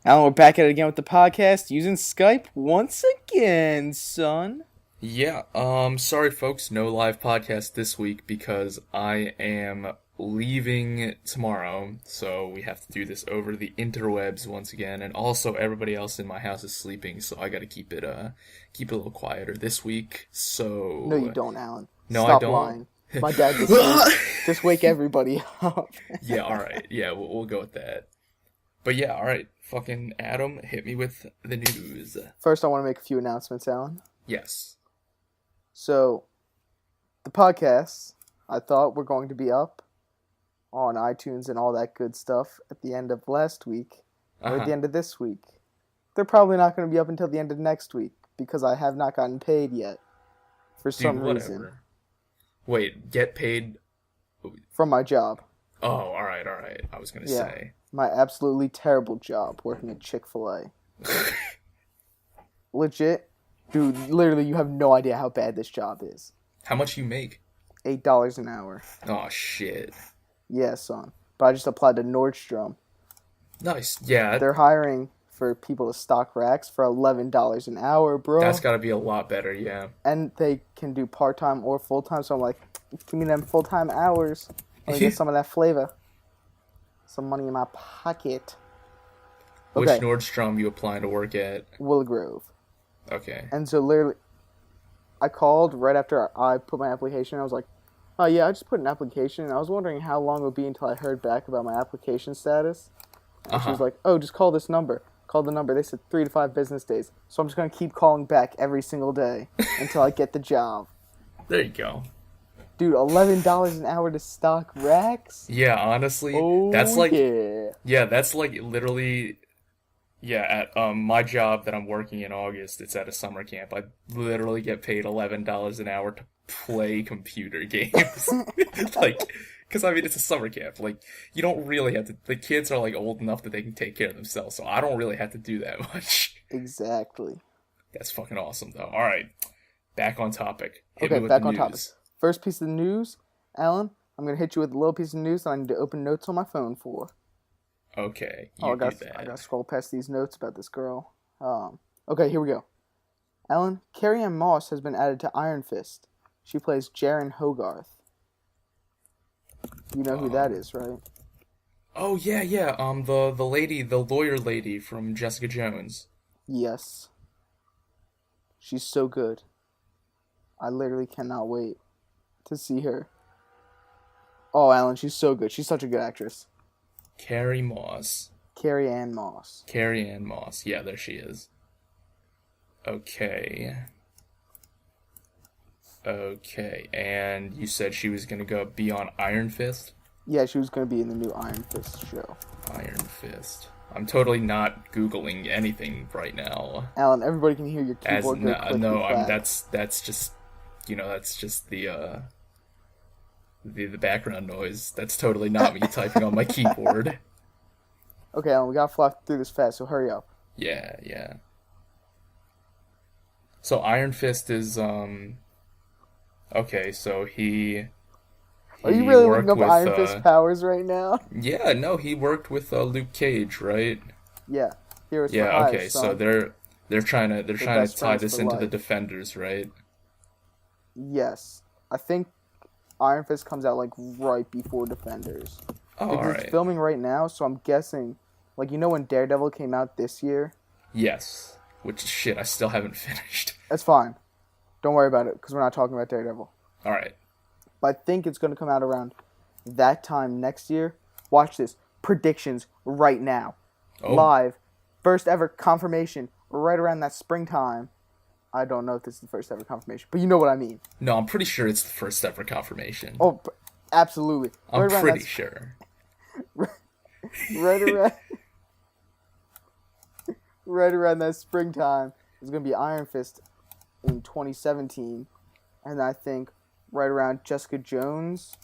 Alan, we're back at it again with the podcast using Skype once again, son. Yeah, sorry folks, no live podcast this week because I am leaving tomorrow, so we have to do this over the interwebs once again, and also everybody else in my house is sleeping, so I gotta keep it a little quieter this week, No, you so... don't, Alan. No, I Stop don't? lying. My dad's asleep. Just wake everybody up. Yeah, alright, yeah, we'll go with that. But yeah, alright, fucking Adam, hit me with the news. First, I want to make a few announcements, Alan. Yes. So, the podcasts, I thought were going to be up on iTunes and all that good stuff at the end of last week or at the end of this week. They're probably not going to be up until the end of next week because I have not gotten paid yet for some reason. Wait, get paid from my job. Oh, alright. I was gonna say. My absolutely terrible job working at Chick-fil-A. Legit. Dude, literally, you have no idea how bad this job is. How much you make? $8 an hour. Oh, shit. Yeah, son. But I just applied to Nordstrom. Nice. Yeah. They're hiring for people to stock racks for $11 an hour, bro. That's gotta be a lot better, yeah. And they can do part-time or full-time, so I'm like, give me them full-time hours. Let me get some of that flavor. Some money in my pocket. Which Nordstrom you applying to work at? Willow Grove. Okay. And so literally, I called right after I put my application. I was like, oh yeah, I just put an application. And I was wondering how long it would be until I heard back about my application status. And she was like, oh, just call this number. Called the number. They said 3 to 5 business days. So I'm just going to keep calling back every single day until I get the job. There you go. Dude, $11 an hour to stock racks? Yeah, honestly, that's like... Yeah, that's like literally... Yeah, at my job that I'm working in August, it's at a summer camp. I literally get paid $11 an hour to play computer games. Like, because I mean, it's a summer camp. Like, you don't really have to. The kids are like old enough that they can take care of themselves, so I don't really have to do that much. Exactly. That's fucking awesome, though. All right, back on topic. Okay, back on topic. First piece of news, Alan. I'm gonna hit you with a little piece of news that I need to open notes on my phone for. Okay, I gotta scroll past these notes about this girl. Okay, here we go. Alan, Carrie-Anne Moss has been added to Iron Fist. She plays Jaren Hogarth. You know who that is, right? Oh yeah. The lady, the lawyer lady from Jessica Jones. Yes. She's so good. I literally cannot wait to see her. Oh, Alan, she's so good. She's such a good actress. Carrie-Anne Moss. Carrie-Anne Moss. Carrie-Anne Moss. Yeah, there she is. Okay, and you said she was gonna go be on Iron Fist? Yeah, she was gonna be in the new Iron Fist show. Iron Fist. I'm totally not Googling anything right now. Alan, everybody can hear your keyboard that's just, that's just the background noise. That's totally not me typing on my keyboard. Okay, Alan, we gotta fly through this fast, so hurry up. Yeah. So Iron Fist is, okay, so he Are you really looking up Iron Fist powers right now? Yeah, no, he worked with Luke Cage, right? Yeah. Heroes for Hire, okay, son. so they're trying to tie this into the Defenders, right? Yes. I think Iron Fist comes out like right before Defenders. Oh, because it's filming right now, so I'm guessing, like, you know when Daredevil came out this year? Yes. Which, shit, I still haven't finished. That's fine. Don't worry about it, because we're not talking about Daredevil. Alright. But I think it's going to come out around that time next year. Watch this. Predictions right now. Oh. Live. First ever confirmation right around that springtime. I don't know if this is the first ever confirmation, but you know what I mean. No, I'm pretty sure it's the first ever confirmation. Oh, absolutely. I'm pretty sure. Right around... right around that springtime is going to be Iron Fist in 2017. And I think right around Jessica Jones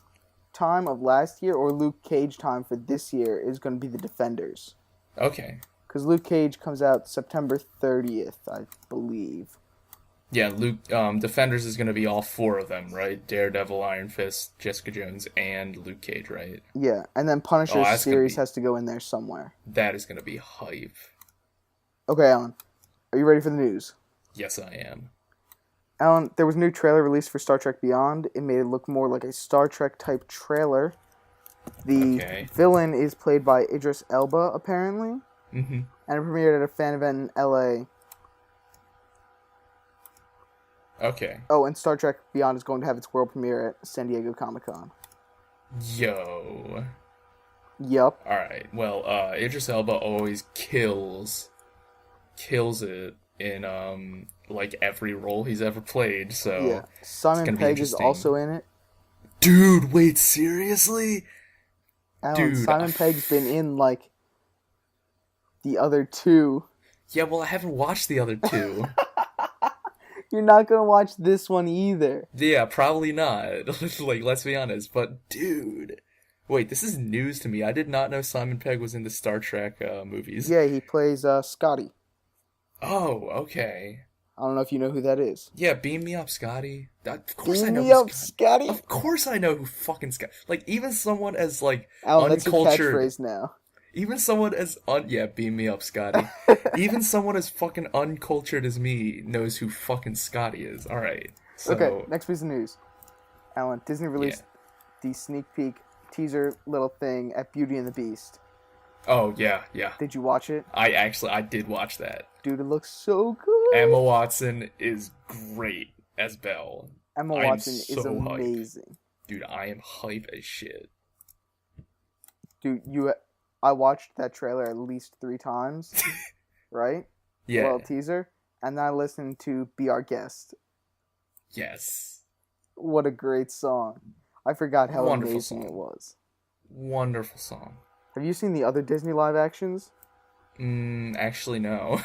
time of last year or Luke Cage time for this year is going to be the Defenders. Okay. Because Luke Cage comes out September 30th, I believe. Yeah, Defenders is going to be all 4 of them, right? Daredevil, Iron Fist, Jessica Jones, and Luke Cage, right? Yeah, and then Punisher's series has to go in there somewhere. That is going to be hype. Okay, Alan. Are you ready for the news? Yes, I am. Alan, there was a new trailer released for Star Trek Beyond. It made it look more like a Star Trek type trailer. The villain is played by Idris Elba, apparently. Mm-hmm. And it premiered at a fan event in LA. Okay. Oh, and Star Trek Beyond is going to have its world premiere at San Diego Comic-Con. Yo. Yup. Alright, well, Idris Elba always kills it in, like, every role he's ever played, so... Yeah. Simon Pegg is also in it. Dude, wait, seriously? Alan, dude, Simon Pegg's been in, like, the other two. Yeah, well, I haven't watched the other two. You're not gonna watch this one either. Yeah, probably not. Like, let's be honest. But, dude... Wait, this is news to me. I did not know Simon Pegg was in the Star Trek movies. Yeah, he plays Scotty. Oh, okay. I don't know if you know who that is. Yeah, beam me up, Scotty. Of course I know. Beam me up, Scotty. Of course I know who fucking Scotty. Like, even someone as, like, Alan, uncultured... that's your catchphrase now. Even someone as yeah, beam me up, Scotty. Even someone as fucking uncultured as me knows who fucking Scotty is. Alright. So... Okay, next piece of news. Alan, Disney released the sneak peek teaser little thing at Beauty and the Beast. Oh, yeah. Did you watch it? I did watch that. Dude, it looks so good. Emma Watson is great as Belle. Emma Watson is amazing. Hype. Dude, I am hype as shit. Dude, I watched that trailer at least 3 times, right? Yeah. Little teaser. And then I listened to Be Our Guest. Yes. What a great song. I forgot how amazing it was. Wonderful song. Have you seen the other Disney live actions? Actually, no.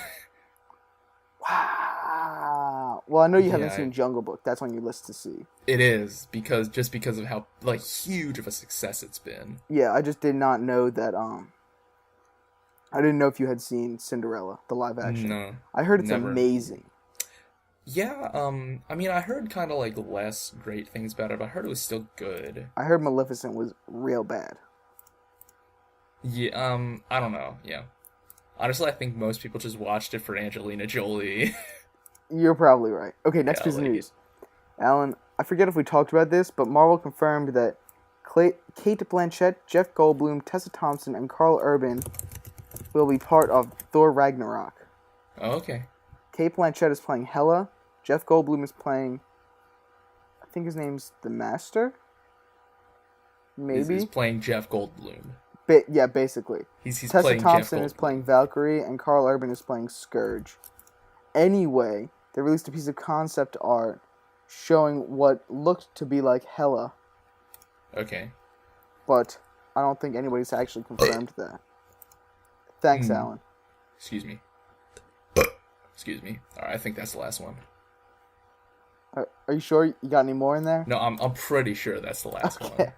Wow. Well, I know you haven't seen Jungle Book. That's on your list to see. It is, because of how, like, huge of a success it's been. Yeah, I just did not know that, I didn't know if you had seen Cinderella, the live action. No. I heard it's amazing. Yeah, I mean, I heard kind of, like, less great things about it, but I heard it was still good. I heard Maleficent was real bad. Yeah, I don't know, yeah. Honestly, I think most people just watched it for Angelina Jolie. You're probably right. Okay, next piece of news. Alan, I forget if we talked about this, but Marvel confirmed that Kate Blanchett, Jeff Goldblum, Tessa Thompson, and Carl Urban will be part of Thor Ragnarok. Oh, okay. Kate Blanchett is playing Hela. Jeff Goldblum is playing... I think his name's The Master? Maybe? He's playing Jeff Goldblum. Yeah, basically. He's Tessa playing Thompson Jeff is playing Valkyrie, and Carl Urban is playing Scourge. Anyway, they released a piece of concept art showing what looked to be like Hela. Okay. But I don't think anybody's actually confirmed that. Thanks, Alan. Excuse me. Excuse me. Alright, I think that's the last one. Are you sure you got any more in there? No, I'm pretty sure that's the last one.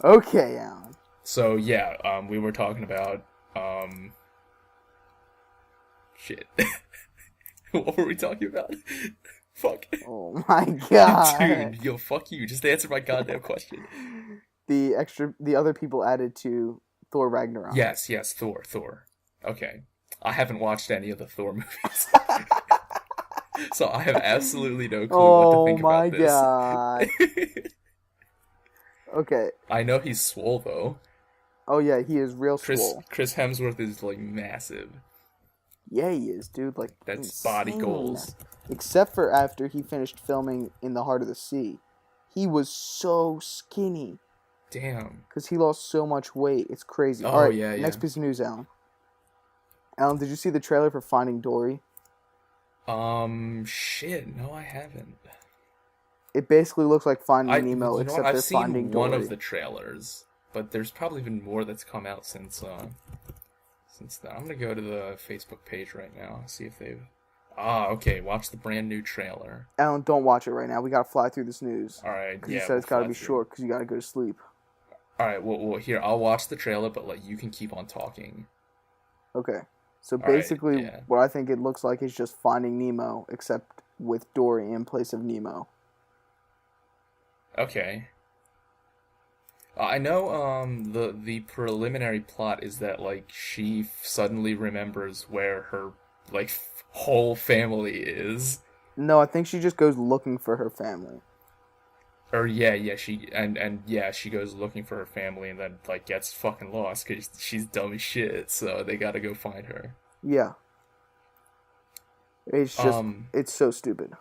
Okay, Alan. So, yeah, we were talking about, shit. What were we talking about? Fuck. Oh my god. Dude, yo, fuck you. Just answer my goddamn question. The other people added to Thor Ragnarok. Yes, Thor. Okay. I haven't watched any of the Thor movies. So I have absolutely no clue what to think about this. Oh my god. Okay. I know he's swole, though. Oh yeah, he is real swole. Chris Hemsworth is, like, massive. Yeah, he is, dude. Like, that's insane. Body goals. Except for after he finished filming In the Heart of the Sea. He was so skinny. Damn. Because he lost so much weight. It's crazy. Oh, all right, yeah. Next piece of news, Alan. Alan, did you see the trailer for Finding Dory? Shit. No, I haven't. It basically looks like Finding Nemo, except they're Finding Dory. I've seen one of the trailers, but there's probably been more that's come out since then. I'm gonna go to the Facebook page right now, see if they've... okay, watch the brand new trailer. Alan, don't watch it right now. We gotta fly through this news. Alright, yeah. Because you said it's gotta be short, because you gotta go to sleep. Alright, well, here, I'll watch the trailer, but, like, you can keep on talking. Okay. So basically, what I think it looks like is just Finding Nemo, except with Dory in place of Nemo. Okay. I know the preliminary plot is that, like, she suddenly remembers where her like whole family is. No, I think she just goes looking for her family. Or yeah, she goes looking for her family and then like gets fucking lost because she's dumb as shit. So they gotta go find her. Yeah, it's just it's so stupid.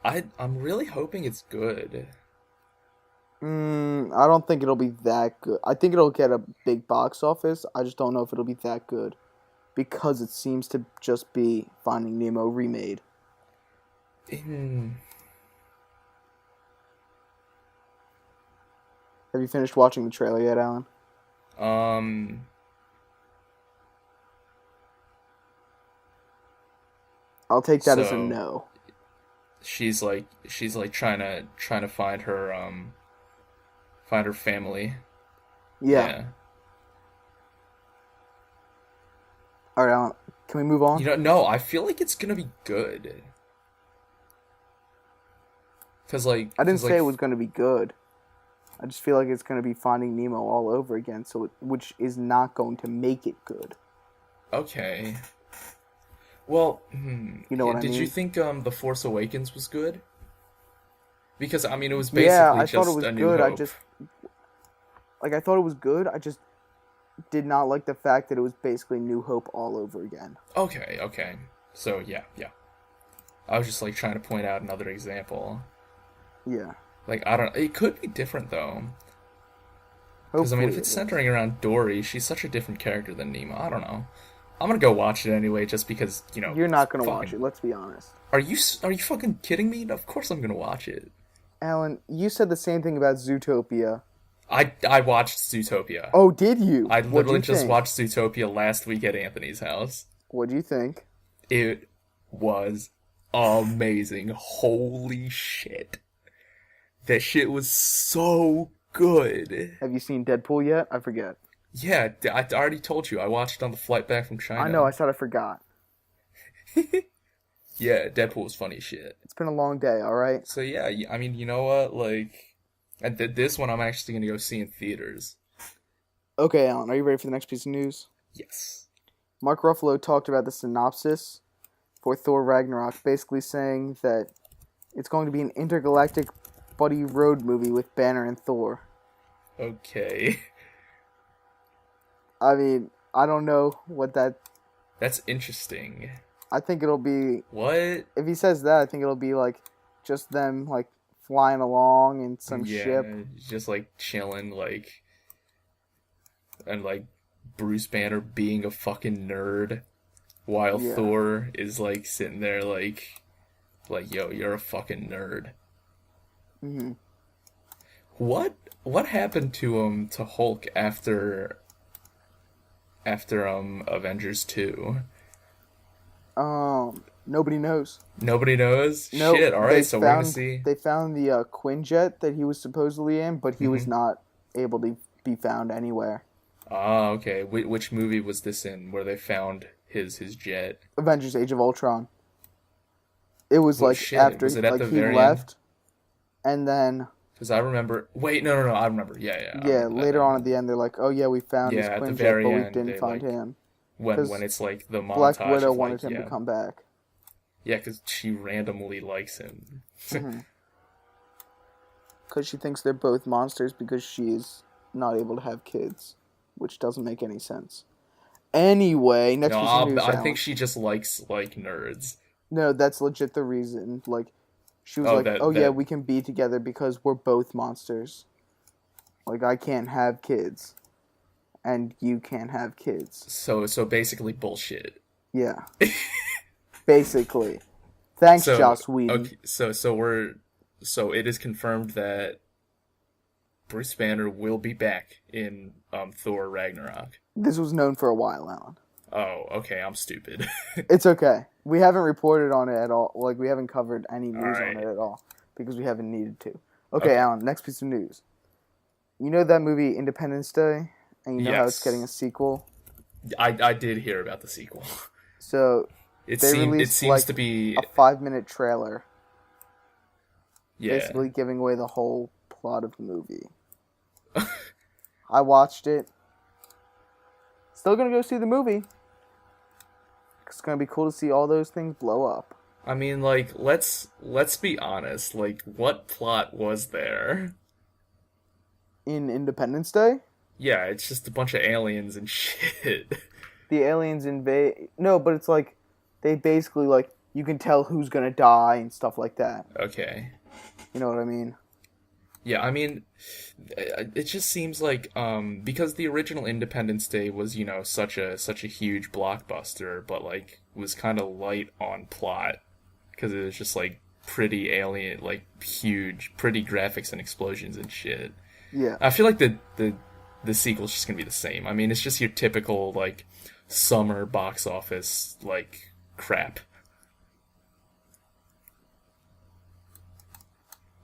I'm really hoping it's good. I don't think it'll be that good. I think it'll get a big box office. I just don't know if it'll be that good because it seems to just be Finding Nemo remade. Have you finished watching the trailer yet, Alan? Um, I'll take that as a so no. she's like trying to find her family. Yeah. Yeah. All right, Alan. Can we move on? No, I feel like it's gonna be good. I didn't say like it was going to be good. I just feel like it's going to be Finding Nemo all over again, which is not going to make it good. okay. Well, You know what I mean? did you think The Force Awakens was good? Because I mean, it was Yeah, basically I thought it just was A New good. Hope. I thought it was good. I just did not like the fact that it was basically New Hope all over again. Okay. So yeah. I was just like trying to point out another example. Yeah. Like I don't. It could be different though. Because I mean, Hopefully if it's it is. centering around Dory, she's such a different character than Nemo. I don't know. I'm gonna go watch it anyway, just because You're not going to watch fucking. it, let's be honest. Are you fucking kidding me? Of course I'm gonna watch it. Alan, you said the same thing about Zootopia. I watched Zootopia. Oh, did you? I What'd literally you just think? watched Zootopia last week at Anthony's house. What'd you think? It was amazing. Holy shit. That shit was so good. Have you seen Deadpool yet? I forget. Yeah, I already told you. I watched it on the flight back from China. I know, I said I forgot. Yeah, Deadpool was funny as shit. It's been a long day, alright? So yeah, I mean, you know what? Like, and this one I'm actually gonna go see in theaters. Okay, Alan, are you ready for the next piece of news? Yes. Mark Ruffalo talked about the synopsis for Thor Ragnarok, basically saying that it's going to be an intergalactic buddy road movie with Banner and Thor. Okay. I mean, I don't know what that... That's interesting. I think it'll be... What? If he says that, I think it'll be, like, just them, like, flying along in some ship. Just like chilling, like, and like Bruce Banner being a fucking nerd, while Thor is like sitting there like, yo, you're a fucking nerd. Mm-hmm. What happened to Hulk after Avengers 2? Nobody knows. Nobody knows? No, Shit, alright, so we're gonna see. They found the Quinjet that he was supposedly in, but he was not able to be found anywhere. Ah, okay. Which movie was this in where they found his jet? Avengers: Age of Ultron. It was like shit, after was it at like the he very left, and then because I remember. Wait, no, I remember. Yeah. Yeah, later on at the end, they're like, "Oh yeah, we found his at the Quinjet, very but we end, didn't find him." when it's like the Black montage Widow of, like, wanted him to come back. Yeah, because she randomly likes him. Because she thinks they're both monsters because she's not able to have kids, which doesn't make any sense. Anyway, next piece of news. I think she just likes like nerds. No, that's legit the reason. Like, she was yeah, we can be together because we're both monsters. Like, I can't have kids, and you can't have kids. So basically bullshit. Yeah. Basically. Thanks, Joss Whedon. Okay, so it is confirmed that Bruce Banner will be back in Thor Ragnarok. This was known for a while, Alan. Oh, okay, I'm stupid. It's okay. We haven't reported on it at all. Like, we haven't covered any news on it at all because we haven't needed to. Okay, Alan, next piece of news. You know that movie Independence Day? And you know how it's getting a sequel? I did hear about the sequel. So, it released seems to be a 5-minute trailer. Yeah. Basically giving away the whole plot of the movie. I watched it. Still gonna go see the movie. It's gonna be cool to see all those things blow up. I mean, like, let's be honest. Like, what plot was there? In Independence Day? Yeah, it's just a bunch of aliens and shit. The aliens invade... No, but it's like, they basically, like, you can tell who's gonna die and stuff like that. Okay. You know what I mean? Yeah, I mean, it just seems like, because the original Independence Day was, such a huge blockbuster, but, like, was kind of light on plot. Because it was just, like, pretty alien, like, huge, pretty graphics and explosions and shit. Yeah. I feel like the sequel's just gonna be the same. I mean, it's just your typical, like, summer box office, like, crap.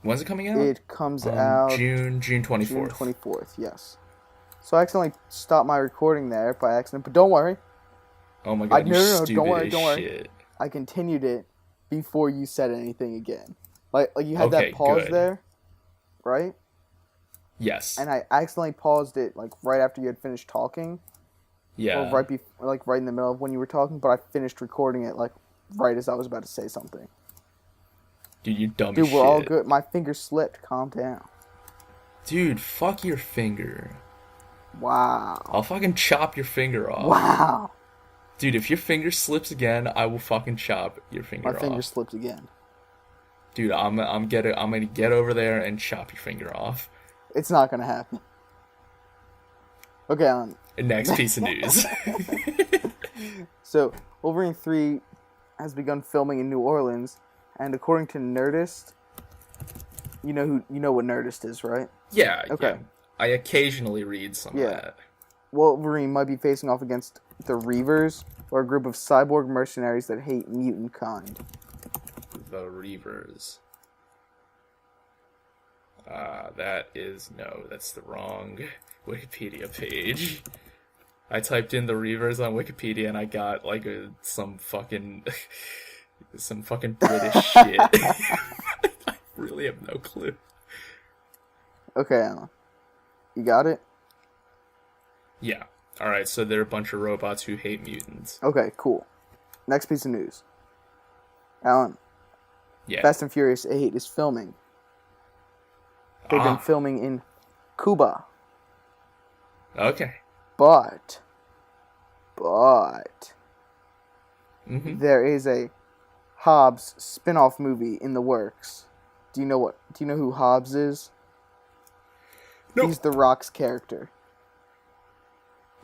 When's it coming out? It comes out... June 24th. June 24th, yes. So I accidentally stopped my recording there by accident, but don't worry. Oh my god, stupid don't worry, as don't worry. shit. I continued it before you said anything again. Like you had Okay, that pause good. there, right? Yes. And I accidentally paused it like right after you had finished talking. Yeah. Or right in the middle of when you were talking, but I finished recording it like right as I was about to say something. Dude, you dumb Dude, as we're shit. all good. My finger slipped. Calm down. Dude, fuck your finger. Wow. I'll fucking chop your finger off. Wow. Dude, if your finger slips again, I will fucking chop your finger off. My finger slipped again. Dude, I'm gonna get over there and chop your finger off. It's not gonna happen. Okay, Alan. Next piece of news. So, Wolverine 3 has begun filming in New Orleans, and according to Nerdist, you know what Nerdist is, right? Yeah. Okay. Yeah. I occasionally read some of that. Wolverine might be facing off against the Reavers, or a group of cyborg mercenaries that hate mutant kind. The Reavers. That's the wrong Wikipedia page. I typed in the Reavers on Wikipedia and I got like some fucking British shit. I really have no clue. Okay, Alan. You got it? Yeah. Alright, so they're a bunch of robots who hate mutants. Okay, cool. Next piece of news. Alan. Yeah. Fast and Furious 8 is filming. They've been filming in Cuba. Okay. But Mm-hmm. there is a Hobbs spin-off movie in the works. Do you know who Hobbs is? Nope. He's The Rock's character.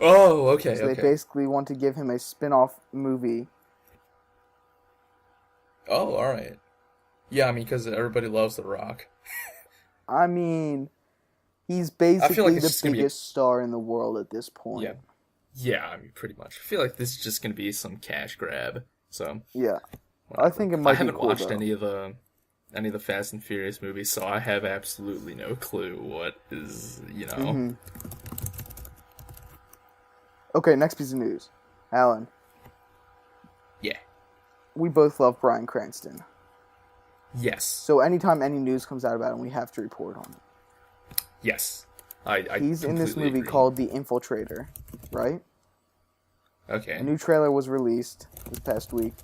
Oh, okay, So they basically want to give him a spin-off movie. Oh, alright. Yeah, I mean, because everybody loves The Rock. I mean, he's basically like the biggest star in the world at this point. Yeah. Yeah, I mean, pretty much. I feel like this is just going to be some cash grab. So yeah, whatever. I think it might be cool. I haven't watched though. any of the Fast and Furious movies, so I have absolutely no clue what is, Mm-hmm. Okay, next piece of news. Alan. Yeah. We both love Bryan Cranston. Yes. So anytime any news comes out about him, we have to report on it. Yes. He's in this movie called The Infiltrator, right? Okay. A new trailer was released this past week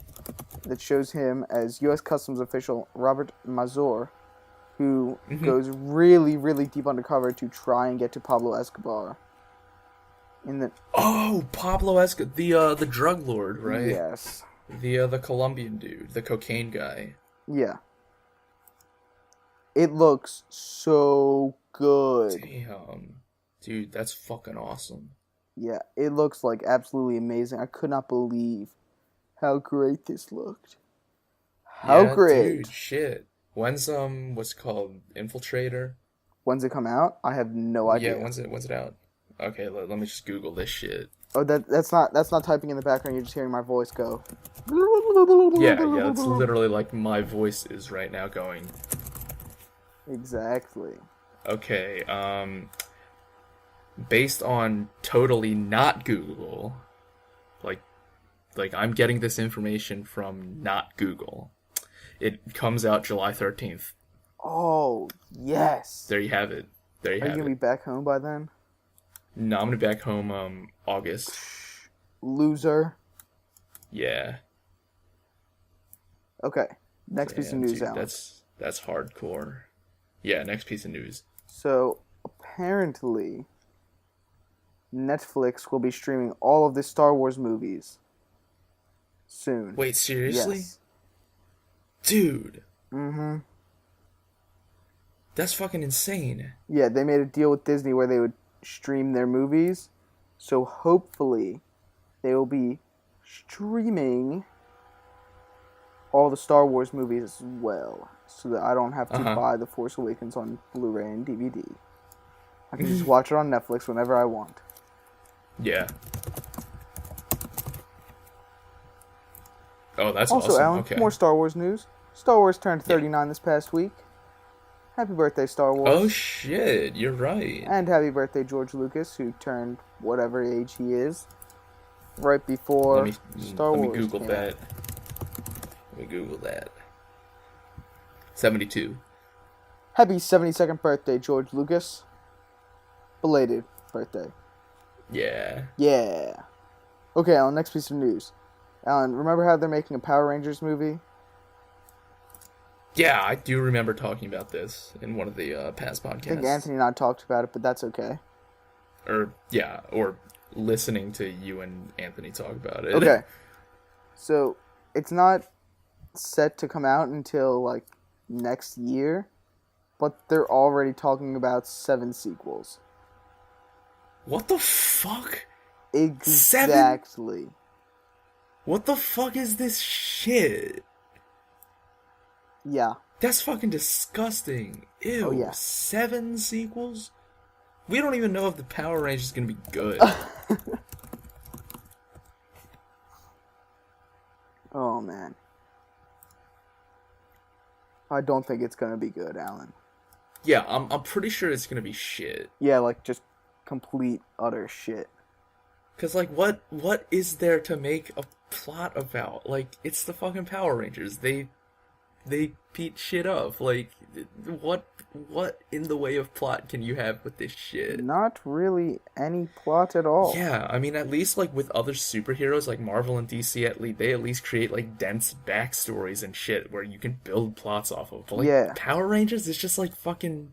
that shows him as U.S. Customs official Robert Mazur, who goes really, really deep undercover to try and get to Pablo Escobar. Pablo Escobar, the drug lord, right? Yes. The Colombian dude, the cocaine guy. Yeah. It looks so good. Damn. Dude, that's fucking awesome. Yeah, it looks like absolutely amazing. I could not believe how great this looked. How great. Dude, shit. When's what's it called? Infiltrator? When's it come out? I have no idea. Yeah, when's it out? Okay, let me just Google this shit. Oh, that's not typing in the background. You're just hearing my voice go. Yeah, it's literally like my voice is right now going. Exactly. Okay, based on totally not Google, like I'm getting this information from not Google. It comes out July 13th. Oh, yes. There you have it. Are you going to be back home by then? No, I'm going to be back home August. Loser. Yeah. Okay. Next piece of news, dude, Alan. that's hardcore. Yeah, next piece of news. So, apparently, Netflix will be streaming all of the Star Wars movies soon. Wait, seriously? Yes. Dude. Mm-hmm. That's fucking insane. Yeah, they made a deal with Disney where they would stream their movies. So hopefully they will be streaming all the Star Wars movies as well. So that I don't have to buy The Force Awakens on Blu-ray and DVD. I can just watch it on Netflix whenever I want. Yeah. Oh, that's also, awesome. Alan, Okay. more Star Wars news. Star Wars turned 39 this past week. Happy birthday, Star Wars. Oh, shit. You're right. And happy birthday, George Lucas, who turned whatever age he is right before Star Wars. Let me Google that. Let me Google that. 72. Happy 72nd birthday, George Lucas. Belated birthday. Yeah. Yeah. Okay, Alan, next piece of news. Alan, remember how they're making a Power Rangers movie? Yeah, I do remember talking about this in one of the past podcasts. I think Anthony and I talked about it, but that's okay. Or listening to you and Anthony talk about it. Okay. So, it's not set to come out until, like, next year, but they're already talking about 7 sequels. What the fuck? Exactly. 7? What the fuck is this shit? Yeah. That's fucking disgusting. Ew. Oh, yeah. 7 sequels? We don't even know if the Power Rangers is gonna be good. Oh, man. I don't think it's gonna be good, Alan. Yeah, I'm pretty sure it's gonna be shit. Yeah, like, just complete, utter shit. Cause, like, what is there to make a plot about? Like, it's the fucking Power Rangers. They beat shit up. Like, what in the way of plot can you have with this shit? Not really any plot at all. Yeah, I mean, at least, like, with other superheroes, like Marvel and DC, they at least create, like, dense backstories and shit where you can build plots off of. But, like, yeah. Power Rangers is just, like, fucking,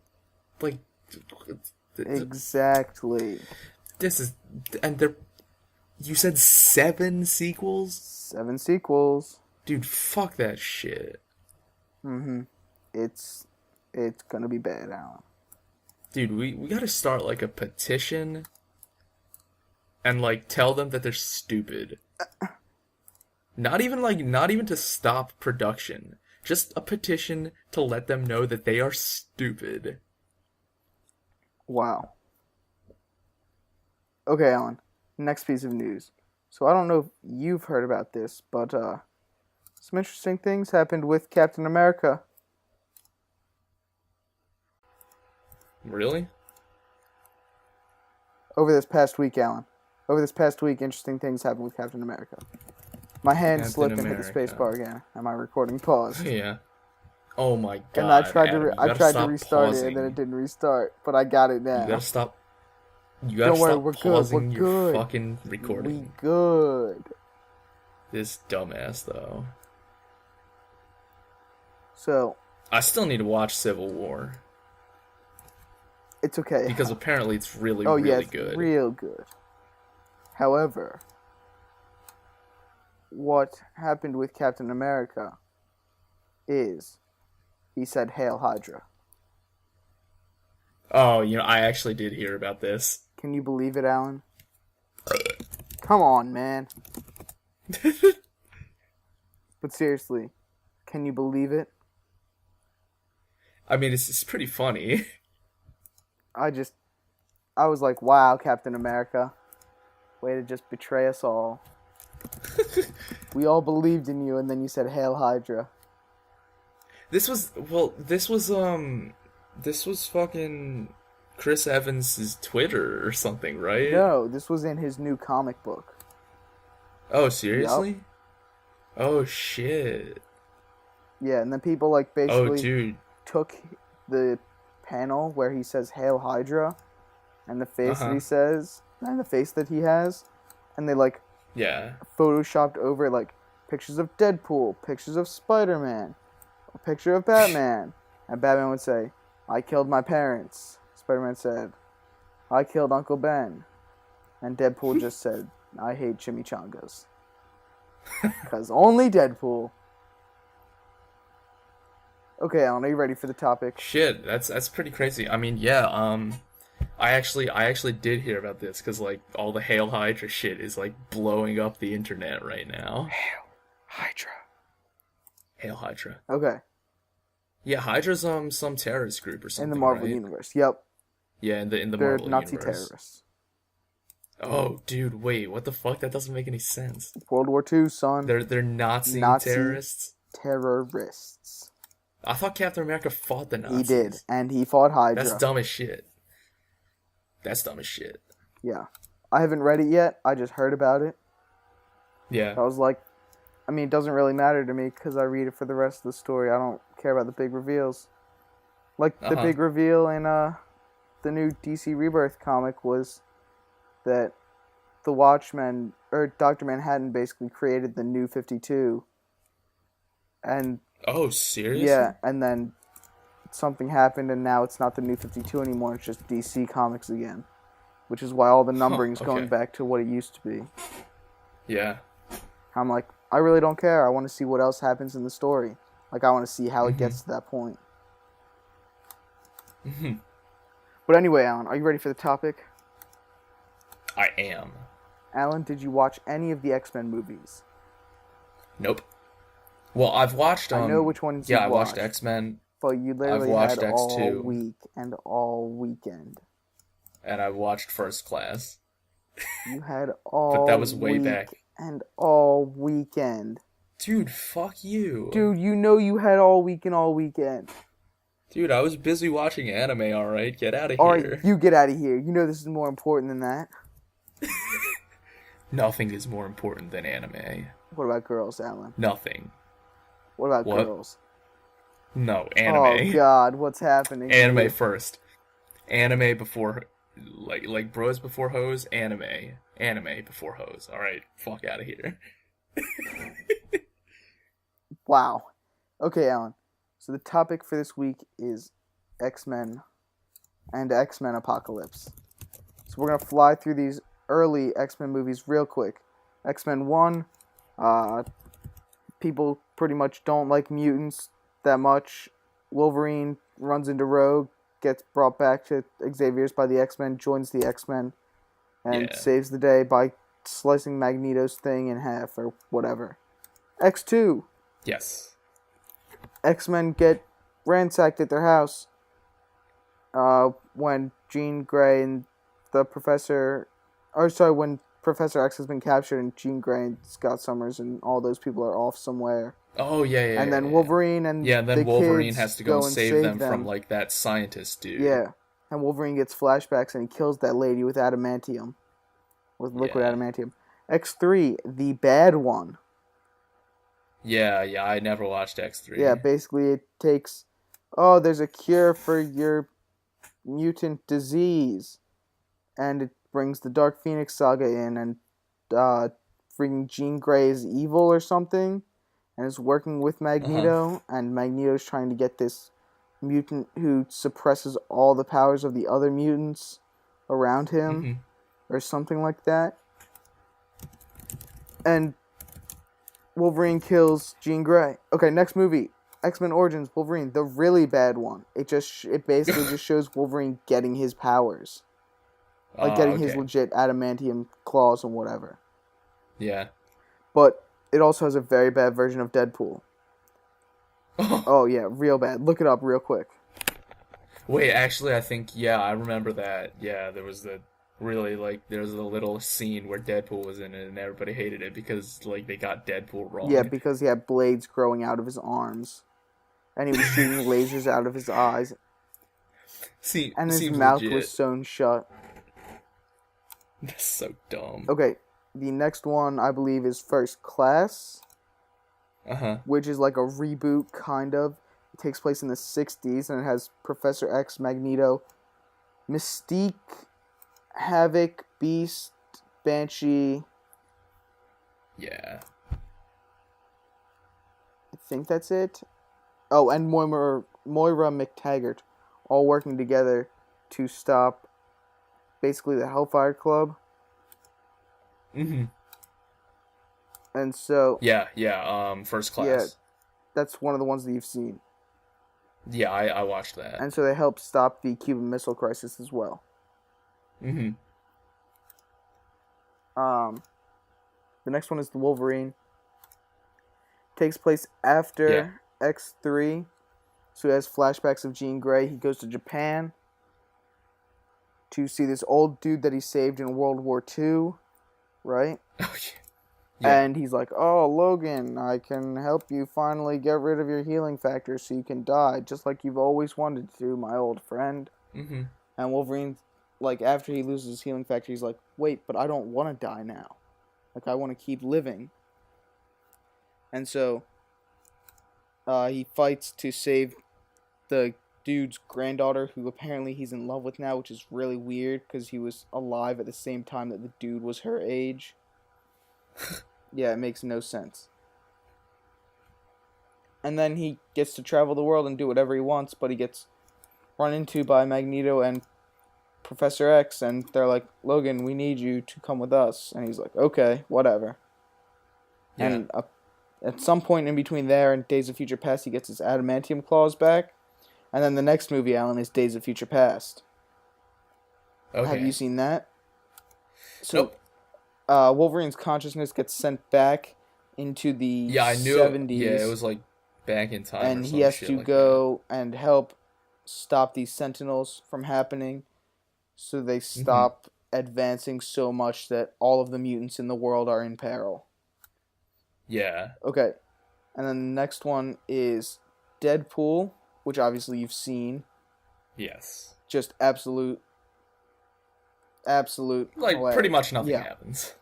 like... Exactly. This is... And they're... You said 7 sequels? 7 sequels. Dude, fuck that shit. Mm-hmm. It's gonna be bad, Alan. Dude, we gotta start, like, a petition and, like, tell them that they're stupid. Not even to stop production. Just a petition to let them know that they are stupid. Wow. Okay, Alan. Next piece of news. So I don't know if you've heard about this, but some interesting things happened with Captain America. Really? Over this past week, Alan. Over this past week, interesting things happened with Captain America. My hand slipped and hit the space bar again, and my recording paused. Yeah. Oh my god. And I tried to restart pausing. it, and then it didn't restart. But I got it now. You gotta stop. You gotta stop pausing your fucking recording. We good. This dumbass though. So. I still need to watch Civil War. It's okay. Because apparently it's really good. Real good. However, what happened with Captain America is he said Hail Hydra. Oh, I actually did hear about this. Can you believe it, Alan? Come on, man. But seriously, can you believe it? I mean, it's pretty funny. I was like, wow, Captain America. Way to just betray us all. We all believed in you, and then you said Hail Hydra. This was fucking Chris Evans' Twitter or something, right? No, this was in his new comic book. Oh, seriously? Yep. Oh, shit. Yeah, and then people, basically took the panel where he says Hail Hydra and the face that he says, and the face that he has, and they, Yeah. photoshopped over like pictures of Deadpool, pictures of Spider-Man, a picture of Batman, and Batman would say, "I killed my parents." Spider-Man said, "I killed Uncle Ben," and Deadpool just said, "I hate chimichangas." Because only Deadpool. Okay, Alan, are you ready for the topic? Shit, that's pretty crazy. I mean, yeah, I actually did hear about this because like all the Hail Hydra shit is like blowing up the internet right now. Hail Hydra. Hail Hydra. Okay. Yeah, Hydra's some terrorist group or In the something, Marvel right? universe. Yep. Yeah, in the They're Marvel Nazi universe. terrorists. Oh, dude, wait, what the fuck? That doesn't make any sense. World War II, son. They're Nazi Nazi terrorists. terrorists. I thought Captain America fought the Nazis. He did, and he fought Hydra. That's dumb as shit. That's dumb as shit. Yeah. I haven't read it yet. I just heard about it. Yeah. I was like, I mean, it doesn't really matter to me because I read it for the rest of the story. I don't care about the big reveals. Like, the big reveal in the new DC Rebirth comic was that the Watchmen, or Dr. Manhattan basically created the new 52. And Oh, seriously? yeah, and then something happened and now it's not the new 52 anymore, it's just DC Comics again. Which is why all the numbering's going back to what it used to be. Yeah. I'm like, I really don't care. I want to see what else happens in the story. Like, I want to see how it gets to that point. But anyway, Alan, are you ready for the topic? I am. Alan, did you watch any of the X-Men movies? Nope. Well, I've watched. I know which ones you watched. Yeah, I watched X-Men. But you literally watched had all X2. week and all weekend. And I watched First Class. You had all But that was way week back. and all weekend. Dude, fuck you. Dude, you know you had all week and all weekend. Dude, I was busy watching anime, alright? Get out of here. Alright, you get out of here. You know this is more important than that. Nothing is more important than anime. What about girls, Alan? Nothing. What about girls? No, anime. Oh god, what's happening? Anime here? first. Anime before, like bros before hoes. Anime before hoes. All right, fuck out of here. Wow. Okay, Alan. So the topic for this week is X-Men and X-Men Apocalypse. So we're gonna fly through these early X-Men movies real quick. X-Men 1. People pretty much don't like mutants that much. Wolverine runs into Rogue, gets brought back to Xavier's by the X-Men, joins the X-Men, and saves the day by slicing Magneto's thing in half or whatever. X2. Yes. X-Men get ransacked at their house when Jean Grey and the Professor... when Professor X has been captured and Jean Grey and Scott Summers and all those people are off somewhere. Oh, yeah. And then Wolverine and then Wolverine kids has to go and save them them from, like, that scientist dude. Yeah. And Wolverine gets flashbacks and he kills that lady with adamantium. With liquid adamantium. X3, the bad one. Yeah, I never watched X3. Yeah, basically it takes... Oh, there's a cure for your mutant disease. And it brings the Dark Phoenix saga in and freaking Jean Grey is evil or something and is working with Magneto and Magneto's trying to get this mutant who suppresses all the powers of the other mutants around him or something like that. And Wolverine kills Jean Grey. Okay, next movie. X-Men Origins Wolverine, the really bad one. It basically just shows Wolverine getting his powers. Like getting his legit adamantium claws and whatever. Yeah. But it also has a very bad version of Deadpool. Oh, yeah, real bad. Look it up real quick. Wait, actually, I think, I remember that. Yeah, there was a little scene where Deadpool was in it and everybody hated it because, like, they got Deadpool wrong. Yeah, because he had blades growing out of his arms. And he was shooting lasers out of his eyes. And his mouth was sewn shut. That's so dumb. Okay, the next one, I believe, is First Class. Which is like a reboot, kind of. It takes place in the 60s, and it has Professor X, Magneto, Mystique, Havoc, Beast, Banshee, Yeah. I think that's it. Oh, and Moira McTaggart, all working together to stop basically the Hellfire Club. Mm-hmm. And so, Yeah. First yeah, Class. that's one of the ones that you've seen. Yeah, I watched that. And so they help stop the Cuban Missile Crisis as well. Mm-hmm. The next one is the Wolverine. Takes place Yeah. after X3. So he has flashbacks of Jean Grey. He goes to Japan to see this old dude that he saved in World War II, right? Okay. Yeah. And he's like, "Oh, Logan, I can help you finally get rid of your healing factor so you can die, just like you've always wanted to, my old friend." Mm-hmm. And Wolverine, like, after he loses his healing factor, he's like, "Wait, but I don't want to die now. Like, I want to keep living." And so he fights to save the dude's granddaughter, who apparently he's in love with now, which is really weird because he was alive at the same time that the dude was her age. Yeah, it makes no sense. And then he gets to travel the world and do whatever he wants, but he gets run into by Magneto and Professor X, and they're like, "Logan, we need you to come with us." And he's like, "Okay, whatever." Yeah. And at some point in between there and Days of Future Past, he gets his adamantium claws back. And then the next movie, Alan, is Days of Future Past. Okay. Have you seen that? So, nope. Wolverine's consciousness gets sent back into the 70s. Yeah, it was like back in time, and or he has shit to like go and help stop these Sentinels from happening. So they stop advancing so much that all of the mutants in the world are in peril. Yeah. Okay. And then the next one is Deadpool, which obviously you've seen. Yes. Just absolute. Like, hilarious. Pretty much nothing happens.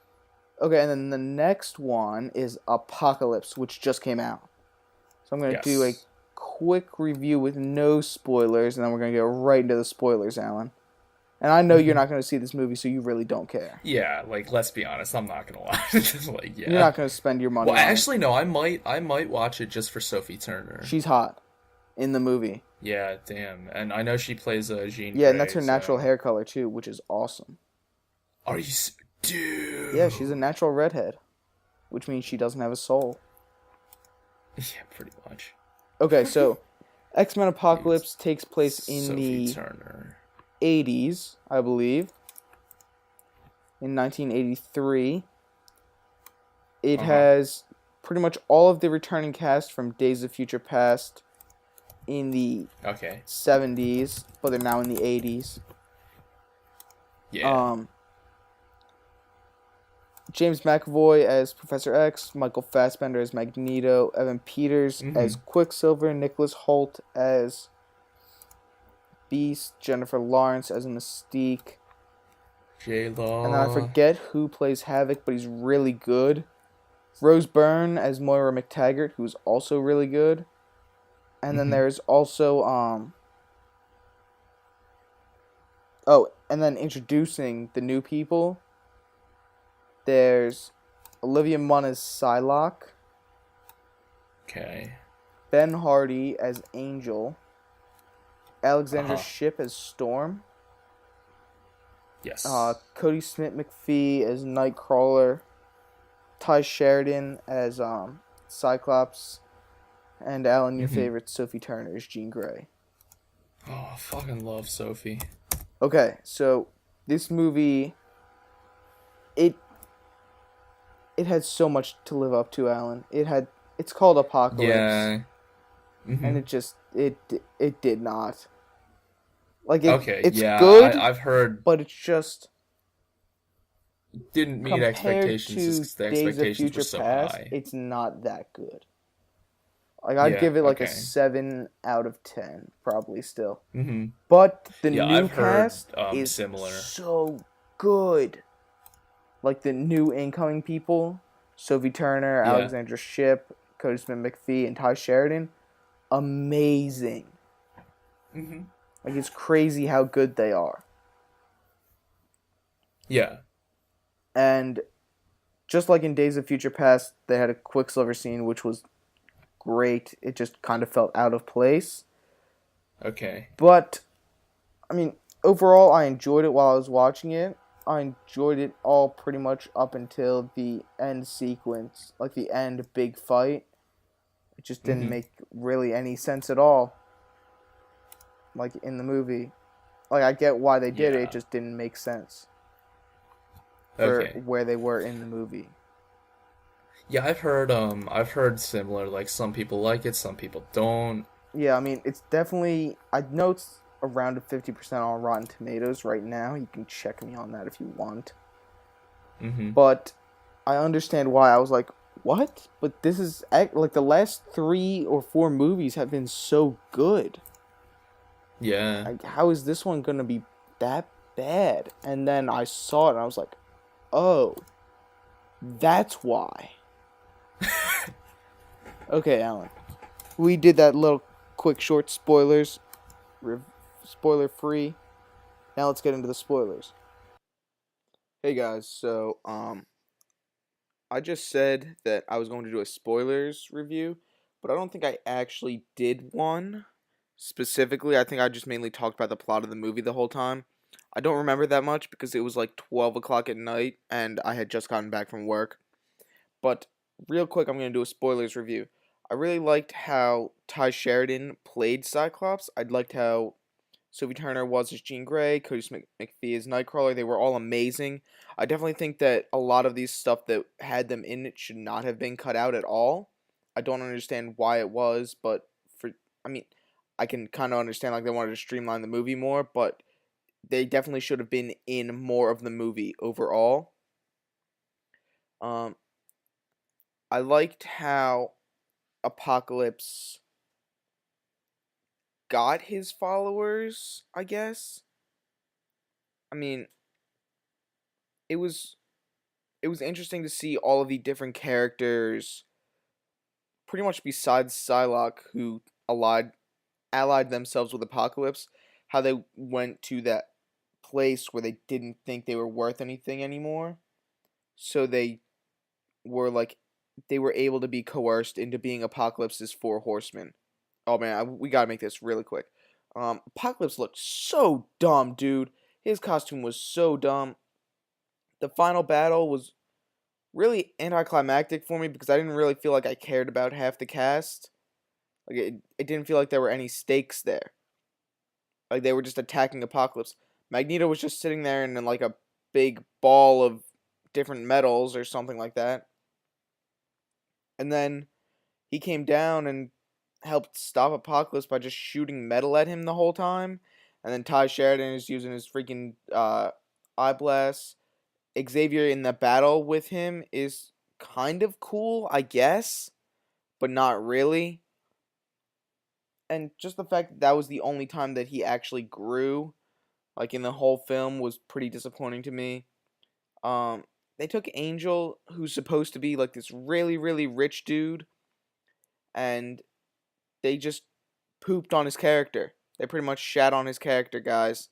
Okay, and then the next one is Apocalypse, which just came out. So I'm going to do a quick review with no spoilers, and then we're going to go right into the spoilers, Alan. And I know you're not going to see this movie, so you really don't care. Yeah, like, let's be honest, I'm not going to watch it. Like, yeah. You're not going to spend your money on it. Actually, no, I might watch it just for Sophie Turner. She's hot in the movie. Yeah, damn. And I know she plays Jean Grey, and that's her natural hair color, too, which is awesome. Are you... Dude. Yeah, she's a natural redhead, which means she doesn't have a soul. Yeah, pretty much. Okay, so X-Men Apocalypse takes place in Sophie the Turner. 80s, I believe. In 1983. It has pretty much all of the returning cast from Days of Future Past in the 70s, but they're now in the 80s. Yeah. James McAvoy as Professor X, Michael Fassbender as Magneto, Evan Peters as Quicksilver, Nicholas Hoult as Beast, Jennifer Lawrence as Mystique. J-Law. And then I forget who plays Havoc, but he's really good. Rose Byrne as Moira McTaggart, who's also really good. And then there's also and then introducing the new people. There's Olivia Munn as Psylocke. Okay. Ben Hardy as Angel. Alexandra Shipp as Storm. Yes. Cody Smith-McPhee as Nightcrawler. Ty Sheridan as Cyclops. And Alan, your favorite, Sophie Turner as Jean Grey. Oh, I fucking love Sophie. Okay, so this movie, it had so much to live up to, Alan. It's called Apocalypse. Yeah. And it did not. Like, it's good. I've heard, but it's just didn't meet expectations. The expectations were so high. It's not that good. Like, I'd give it like a 7 out of 10, probably still. But the new cast is similar. So good. Like, the new incoming people, Sophie Turner, Alexandra Shipp, Cody Smith-McPhee, and Ty Sheridan, amazing. Like, it's crazy how good they are. Yeah. And just like in Days of Future Past, they had a Quicksilver scene which was great. It just kind of felt out of place. Okay. But I mean, overall, I enjoyed it while I was watching it. I enjoyed it all pretty much up until the end sequence, like the end big fight. It just didn't Mm-hmm. make really any sense at all, like in the movie. Like I get why they did it, it Yeah. just didn't make sense for Okay. where they were in the movie. Yeah, I've heard similar, like some people like it, some people don't. Yeah, I mean, it's definitely. I know it's around a 50% on Rotten Tomatoes right now. You can check me on that if you want. Mm-hmm. But I understand why. I was like, what? But this is like the last 3 or 4 movies have been so good. Yeah. Like, how is this one gonna be that bad? And then I saw it and I was like, oh, that's why. Okay, Alan. We did that little quick short spoilers, spoiler free. Now let's get into the spoilers. Hey guys, so I just said that I was going to do a spoilers review, but I don't think I actually did one specifically. I think I just mainly talked about the plot of the movie the whole time. I don't remember that much because it was like 12 o'clock at night and I had just gotten back from work. But real quick, I'm going to do a spoilers review. I really liked how Ty Sheridan played Cyclops. I liked how Sophie Turner was as Jean Grey, Cody Smith McPhee as Nightcrawler. They were all amazing. I definitely think that a lot of these stuff that had them in it should not have been cut out at all. I don't understand why it was, but I mean, I can kind of understand like they wanted to streamline the movie more, but they definitely should have been in more of the movie overall. Um, I liked how Apocalypse got his followers, I guess. I mean, it was it was interesting to see all of the different characters, pretty much besides Psylocke, who allied themselves with Apocalypse, how they went to that place where they didn't think they were worth anything anymore. So they were able to be coerced into being Apocalypse's 4 horsemen. Oh man, we gotta make this really quick. Apocalypse looked so dumb, dude. His costume was so dumb. The final battle was really anticlimactic for me because I didn't really feel like I cared about half the cast. Like it didn't feel like there were any stakes there. Like they were just attacking Apocalypse. Magneto was just sitting there in like a big ball of different metals or something like that. And then he came down and helped stop Apocalypse by just shooting metal at him the whole time. And then Ty Sheridan is using his freaking eye blast. Xavier in the battle with him is kind of cool, I guess, but not really. And just the fact that that was the only time that he actually grew, like in the whole film, was pretty disappointing to me. Um, they took Angel, who's supposed to be like this really, really rich dude, and they just pooped on his character. They pretty much shat on his character, guys.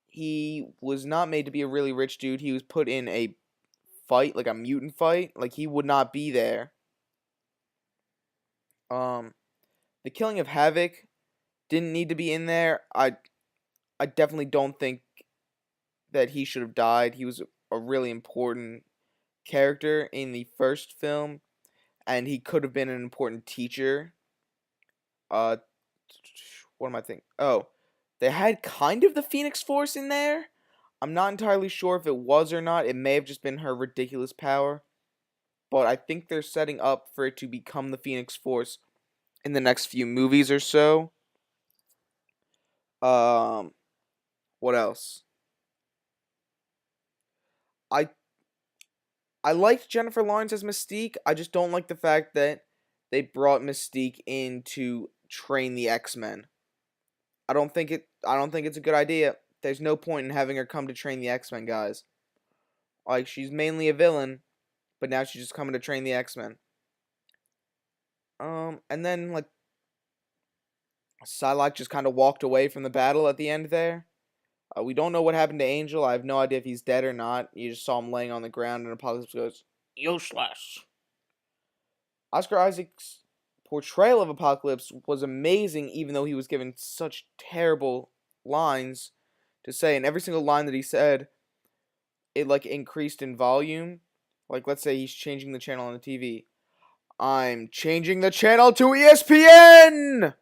He was not made to be a really rich dude. He was put in a fight, like a mutant fight. Like he would not be there. Um, the killing of Havoc didn't need to be in there. I definitely don't think that he should have died. He was a really important character in the first film, and he could have been an important teacher. Uh, what am I thinking? Oh, they had kind of the Phoenix Force in there. I'm not entirely sure if it was or not. It may have just been her ridiculous power, but I think they're setting up for it to become the Phoenix Force in the next few movies or so. Um, what else? I I liked Jennifer Lawrence as Mystique. I just don't like the fact that they brought Mystique in to train the X-Men. I don't think it's a good idea. There's no point in having her come to train the X-Men, guys. Like she's mainly a villain, but now she's just coming to train the X-Men. And then like Psylocke just kind of walked away from the battle at the end there. We don't know what happened to Angel. I have no idea if he's dead or not. You just saw him laying on the ground, and Apocalypse goes, useless. Oscar Isaac's portrayal of Apocalypse was amazing, even though he was given such terrible lines to say, and every single line that he said, it like increased in volume. Like, let's say he's changing the channel on the TV. I'm changing the channel to ESPN!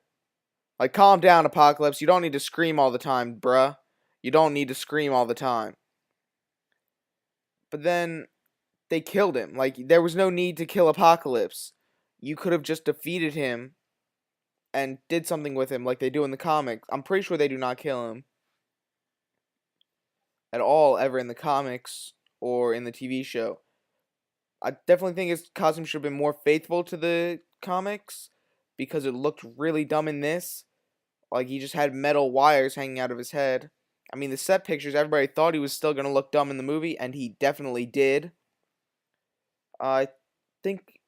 Like, calm down, Apocalypse. You don't need to scream all the time, bruh. You don't need to scream all the time. But then, they killed him. Like, there was no need to kill Apocalypse. You could have just defeated him and did something with him like they do in the comics. I'm pretty sure they do not kill him at all ever in the comics or in the TV show. I definitely think his costume should have been more faithful to the comics because it looked really dumb in this. Like, he just had metal wires hanging out of his head. I mean, the set pictures, everybody thought he was still going to look dumb in the movie, and he definitely did. I think...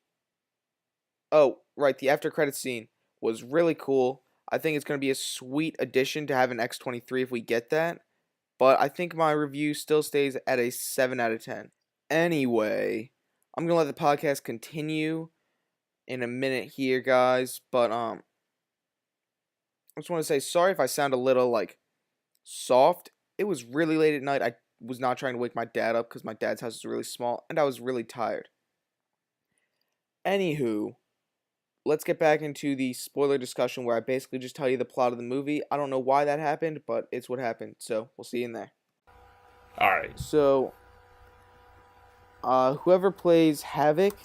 Oh, right, the after credits scene was really cool. I think it's going to be a sweet addition to have an X-23 if we get that. But I think my review still stays at a 7 out of 10. Anyway, I'm going to let the podcast continue in a minute here, guys. But, I just want to say sorry if I sound a little, like, soft. It was really late at night. I was not trying to wake my dad up because my dad's house is really small, and I was really tired. Anywho, let's get back into the spoiler discussion where I basically just tell you the plot of the movie. I don't know why that happened, but it's what happened. So, we'll see you in there. Alright. So, whoever plays Havoc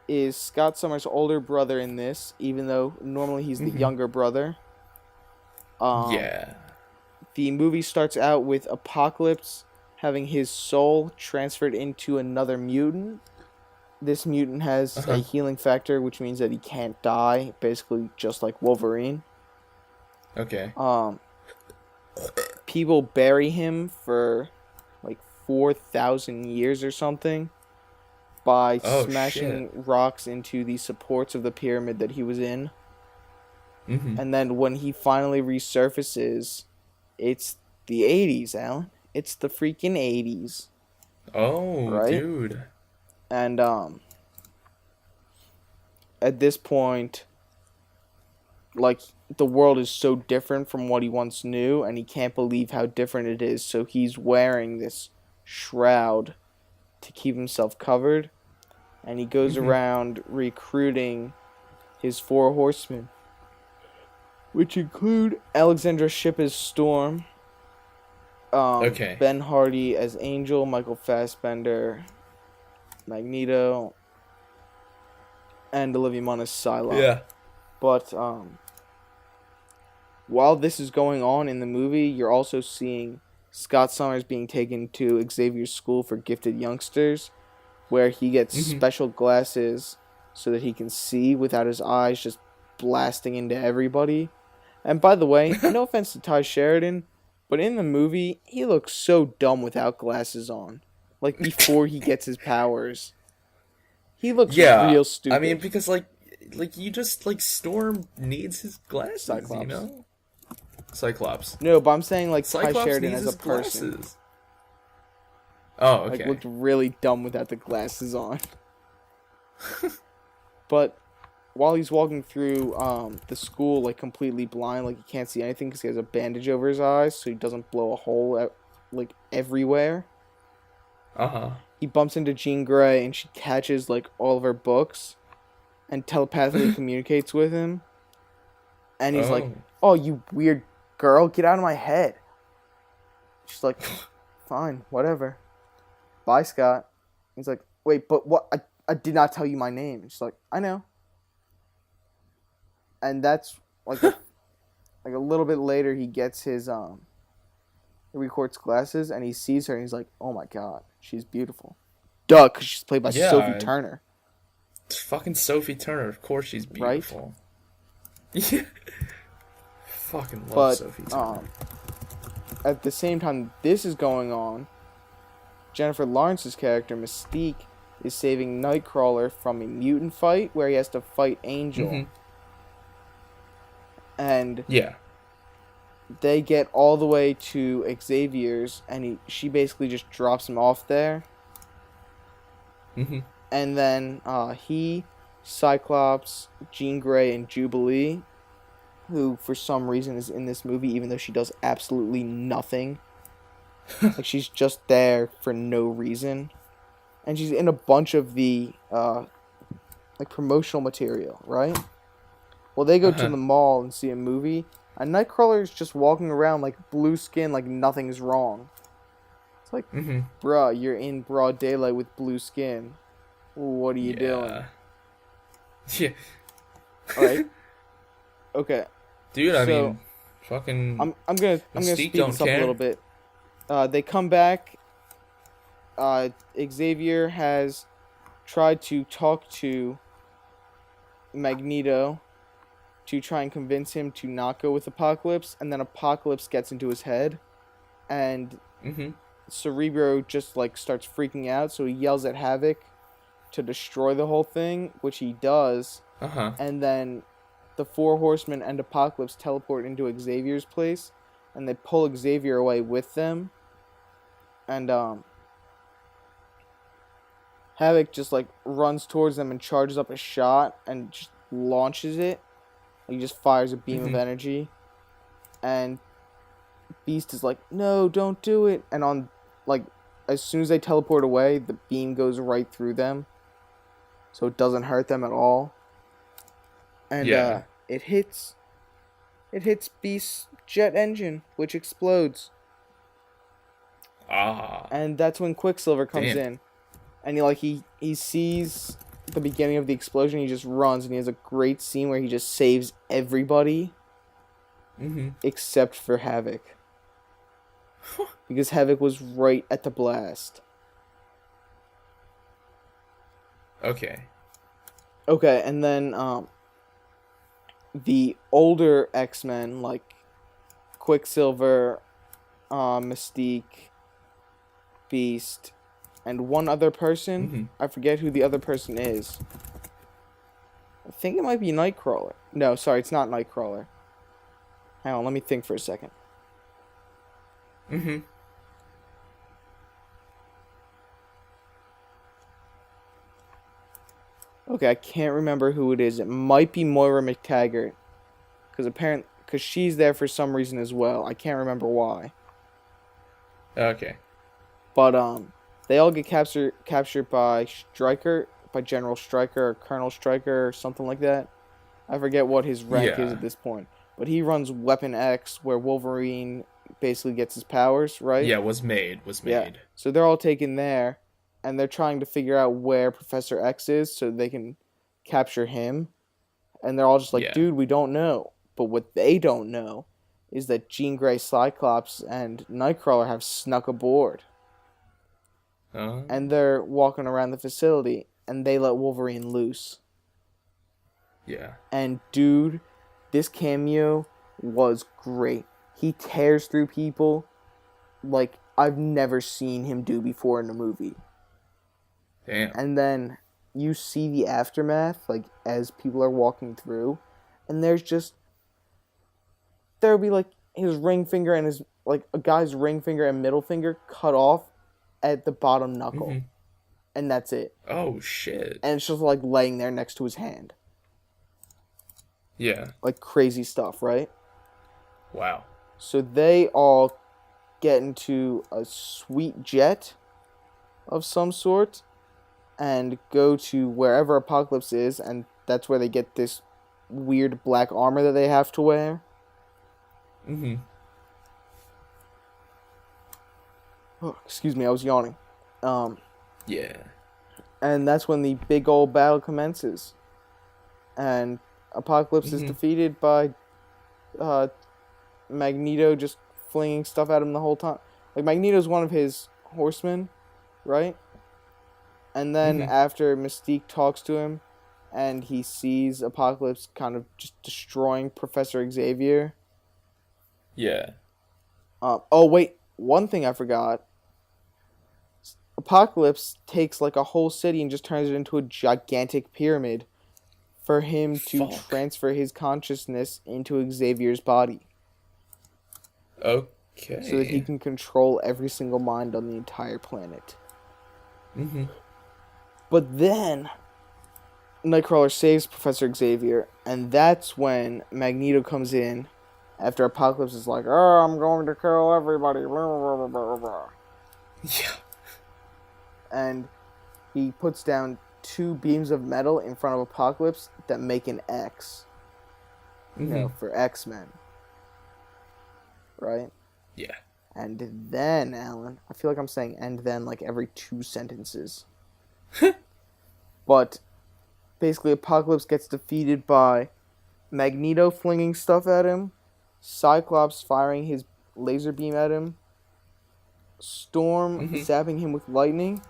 is Scott Summers' older brother in this, even though normally he's the younger brother. Yeah. The movie starts out with Apocalypse having his soul transferred into another mutant. This mutant has a healing factor, which means that he can't die, basically just like Wolverine. Okay. People bury him for like 4,000 years or something by smashing rocks into the supports of the pyramid that he was in. And then when he finally resurfaces, it's the 80s, Alan. It's the freaking 80s. Oh, right? Dude. And, at this point, like, the world is so different from what he once knew, and he can't believe how different it is, so he's wearing this shroud to keep himself covered, and he goes around recruiting his 4 horsemen, which include Alexandra Shipp as Storm, Ben Hardy as Angel, Michael Fassbender, Magneto, and Olivia Munn as Psylocke. Yeah. But while this is going on in the movie, you're also seeing Scott Summers being taken to Xavier's School for Gifted Youngsters, where he gets special glasses so that he can see without his eyes just blasting into everybody. And by the way, no offense to Ty Sheridan, but in the movie, he looks so dumb without glasses on. Like, before he gets his powers. He looks real stupid. I mean, because, like, you just, like, Storm needs his glasses, Cyclops. You know? Cyclops. No, but I'm saying, like, Cyclops Ty Sheridan as a person. Glasses. Oh, okay. Like, looked really dumb without the glasses on. But while he's walking through the school, like, completely blind, like, he can't see anything because he has a bandage over his eyes so he doesn't blow a hole out, like, everywhere. He bumps into Jean Grey, and she catches, like, all of her books and telepathically communicates with him. And he's like, oh, you weird girl, get out of my head. She's like, fine, whatever. Bye, Scott. He's like, wait, but what? I did not tell you my name. And she's like, I know. And that's, like, like a little bit later, he gets his, records glasses, and he sees her, and he's like, oh my god, she's beautiful. Duh, because she's played by Sophie Turner. It's fucking Sophie Turner. Of course she's beautiful. Right? Yeah. Fucking love Sophie Turner. At the same time this is going on, Jennifer Lawrence's character, Mystique, is saving Nightcrawler from a mutant fight where he has to fight Angel. And they get all the way to Xavier's, and she basically just drops him off there. And then he, Cyclops, Jean Grey, and Jubilee, who for some reason is in this movie, even though she does absolutely nothing. Like, she's just there for no reason. And she's in a bunch of the like promotional material, right? Well, they go to the mall and see a movie, and Nightcrawler's just walking around like blue skin, like nothing's wrong. It's like, bruh, you're in broad daylight with blue skin. What are you doing? Yeah. Alright. Okay. Dude, I mean, fucking. I'm gonna speed this up a little bit. They come back. Xavier has tried to talk to Magneto to try and convince him to not go with Apocalypse, and then Apocalypse gets into his head, and Cerebro just like starts freaking out, so he yells at Havoc to destroy the whole thing, which he does. And then the Four Horsemen and Apocalypse teleport into Xavier's place, and they pull Xavier away with them. And Havoc just like runs towards them and charges up a shot and just launches it. He just fires a beam of energy, and Beast is like, "No, don't do it!" And on like as soon as they teleport away, the beam goes right through them, so it doesn't hurt them at all. And it hits Beast's jet engine, which explodes. And that's when Quicksilver comes in, and he sees the beginning of the explosion. He just runs, and he has a great scene where he just saves everybody, except for Havoc, because Havoc was right at the blast. Okay, and then the older X-Men, like Quicksilver, Mystique, Beast, and one other person. I forget who the other person is. I think it might be Nightcrawler. No, sorry, it's not Nightcrawler. Hang on, let me think for a second. Okay, I can't remember who it is. It might be Moira McTaggart, because she's there for some reason as well. I can't remember why. Okay. But they all get captured by Stryker, by General Stryker or Colonel Stryker or something like that. I forget what his rank is at this point. But he runs Weapon X, where Wolverine basically gets his powers, right? Yeah, was made. Yeah. So they're all taken there, and they're trying to figure out where Professor X is so they can capture him. And they're all just like, dude, we don't know. But what they don't know is that Jean Grey, Cyclops, and Nightcrawler have snuck aboard. And they're walking around the facility, and they let Wolverine loose. Yeah. And dude, this cameo was great. He tears through people like I've never seen him do before in a movie. Damn. And then you see the aftermath, like, as people are walking through, and there'll be, like, his ring finger and a guy's ring finger and middle finger cut off at the bottom knuckle. And that's it. Oh, shit. And it's just, like, laying there next to his hand. Yeah. Like, crazy stuff, right? Wow. So they all get into a sweet jet of some sort and go to wherever Apocalypse is, and that's where they get this weird black armor that they have to wear. Oh, excuse me, I was yawning. Yeah. And that's when the big old battle commences. And Apocalypse is defeated by Magneto just flinging stuff at him the whole time. Like, Magneto's one of his horsemen, right? And then after Mystique talks to him and he sees Apocalypse kind of just destroying Professor Xavier. Yeah. Oh, wait. One thing I forgot. Apocalypse takes, like, a whole city and just turns it into a gigantic pyramid for him to transfer his consciousness into Xavier's body. Okay. So that he can control every single mind on the entire planet. But then Nightcrawler saves Professor Xavier, and that's when Magneto comes in after Apocalypse is like, "Oh, I'm going to kill everybody." Yeah. And he puts down 2 beams of metal in front of Apocalypse that make an X. For X-Men. Right? Yeah. And then, Alan, I feel like I'm saying "and then" like every 2 sentences. But basically, Apocalypse gets defeated by Magneto flinging stuff at him, Cyclops firing his laser beam at him, Storm zapping him with lightning,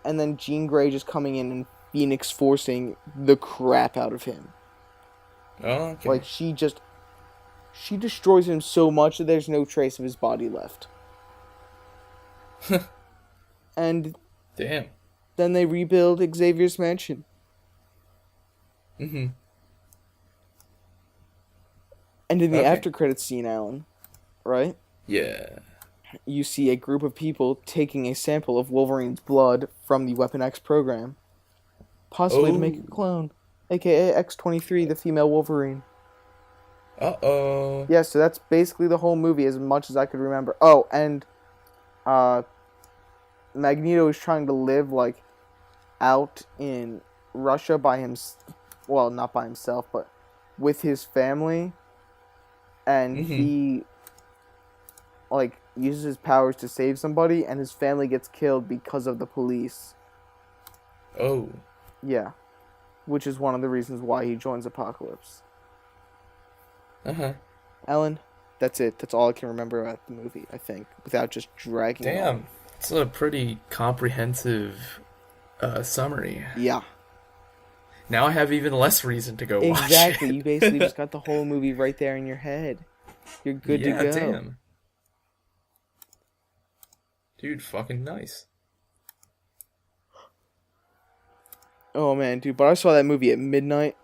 and then Jean Grey just coming in and Phoenix forcing the crap out of him. Oh, okay. Like, she destroys him so much that there's no trace of his body left. And damn. Then they rebuild Xavier's mansion. And in the after credits scene, Alan, right? Yeah. You see a group of people taking a sample of Wolverine's blood from the Weapon X program, possibly to make a clone, aka X-23, the female Wolverine. Uh-oh. Yeah, so that's basically the whole movie as much as I could remember. Oh, and Magneto is trying to live, like, out in Russia by himself. Well, not by himself, but with his family. And he, like, uses his powers to save somebody, and his family gets killed because of the police. Oh. Yeah. Which is one of the reasons why he joins Apocalypse. Ellen, that's it. That's all I can remember about the movie, I think, without just dragging it on. It's a pretty comprehensive summary. Yeah. Now I have even less reason to go watch it. Exactly. You basically just got the whole movie right there in your head. You're good to go. Yeah, damn. Dude, fucking nice. Oh, man, dude. But I saw that movie at midnight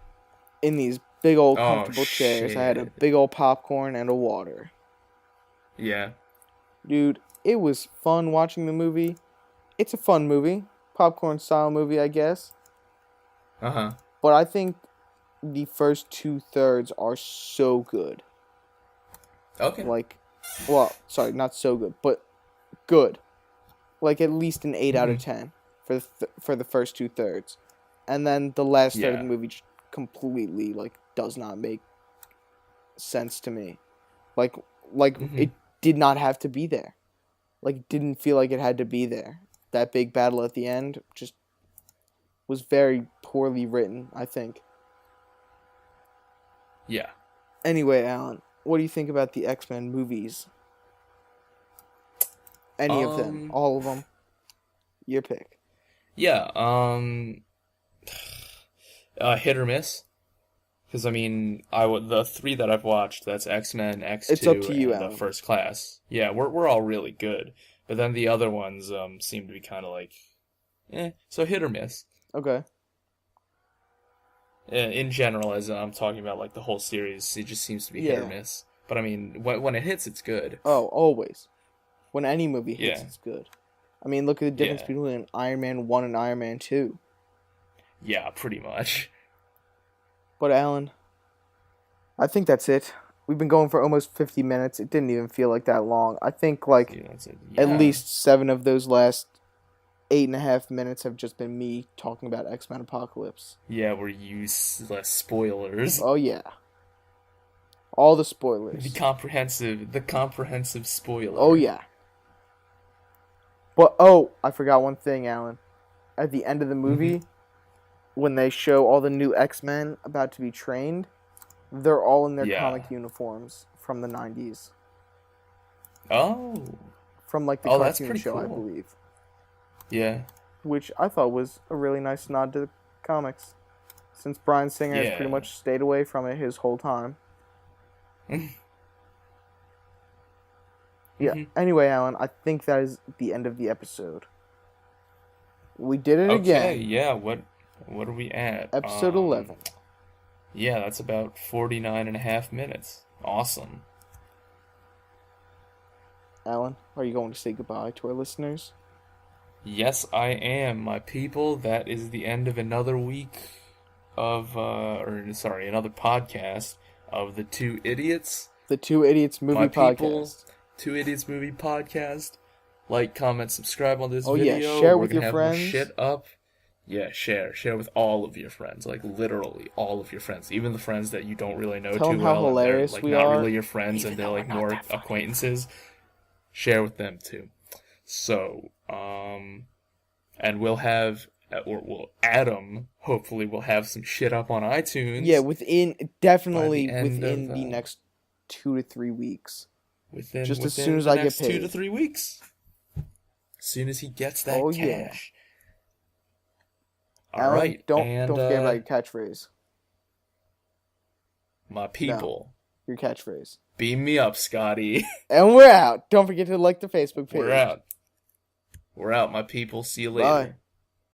in these big old comfortable chairs. Shit. I had a big old popcorn and a water. Yeah. Dude, it was fun watching the movie. It's a fun movie. Popcorn-style movie, I guess. But I think the first 2/3 are so good. Okay. Like, well, sorry, not so good, but good. Like, at least an 8 out of 10 for the first 2/3. And then the last third of the movie just completely, like, does not make sense to me. Like it did not have to be there. Like, it didn't feel like it had to be there. That big battle at the end just was very poorly written, I think. Yeah. Anyway, Alan, what do you think about the X-Men movies? Any of them? All of them? Your pick. Yeah, hit or miss. Because, I mean, the 3 that I've watched, that's X-Men, X2, it's up to you, and Alan. First Class. Yeah, we're all really good. But then the other ones seem to be kind of like, so hit or miss. Okay. In general, as I'm talking about, like, the whole series, it just seems to be hit or miss. But, I mean, when it hits, it's good. Oh, always. When any movie hits, it's good. I mean, look at the difference between Iron Man 1 and Iron Man 2. Yeah, pretty much. But, Alan, I think that's it. We've been going for almost 50 minutes. It didn't even feel like that long. I think, like, at least 7 of those last 8.5 minutes have just been me talking about X-Men Apocalypse. Yeah, we're useless spoilers. Oh, yeah. All the spoilers. The comprehensive spoiler. Oh, yeah. But, oh, I forgot one thing, Alan. At the end of the movie, when they show all the new X-Men about to be trained, they're all in their comic uniforms from the 90s. Oh. From, like, the cartoon show, I believe. Yeah. Which I thought was a really nice nod to the comics. Since Bryan Singer has pretty much stayed away from it his whole time. Anyway, Alan, I think that is the end of the episode. We did it again. Okay, yeah, what are we at? Episode 11. Yeah, that's about 49.5 minutes. Awesome. Alan, are you going to say goodbye to our listeners? Yes, I am, my people. That is the end of another week of, another podcast of the Two Idiots. The Two Idiots Movie my Podcast. People, Two Idiots Movie Podcast. Like, comment, subscribe on this video. Yeah, share We're with gonna your have friends. More shit up. Yeah, share with all of your friends, like literally all of your friends, even the friends that you don't really know Tell too them how well, hilarious and they're like we not are. really your friends, Even and they're though like we're not more that funny. acquaintances. Share with them too. So, and we'll have, Adam hopefully will have some shit up on iTunes. Yeah, within the next 2 to 3 weeks. Within as soon as I get paid. 2 to 3 weeks. As soon as he gets that cash. Yeah. All right. Don't forget about your catchphrase. My people. No, your catchphrase. Beam me up, Scotty. And we're out. Don't forget to like the Facebook page. We're out. We're out, my people. See you later. Bye.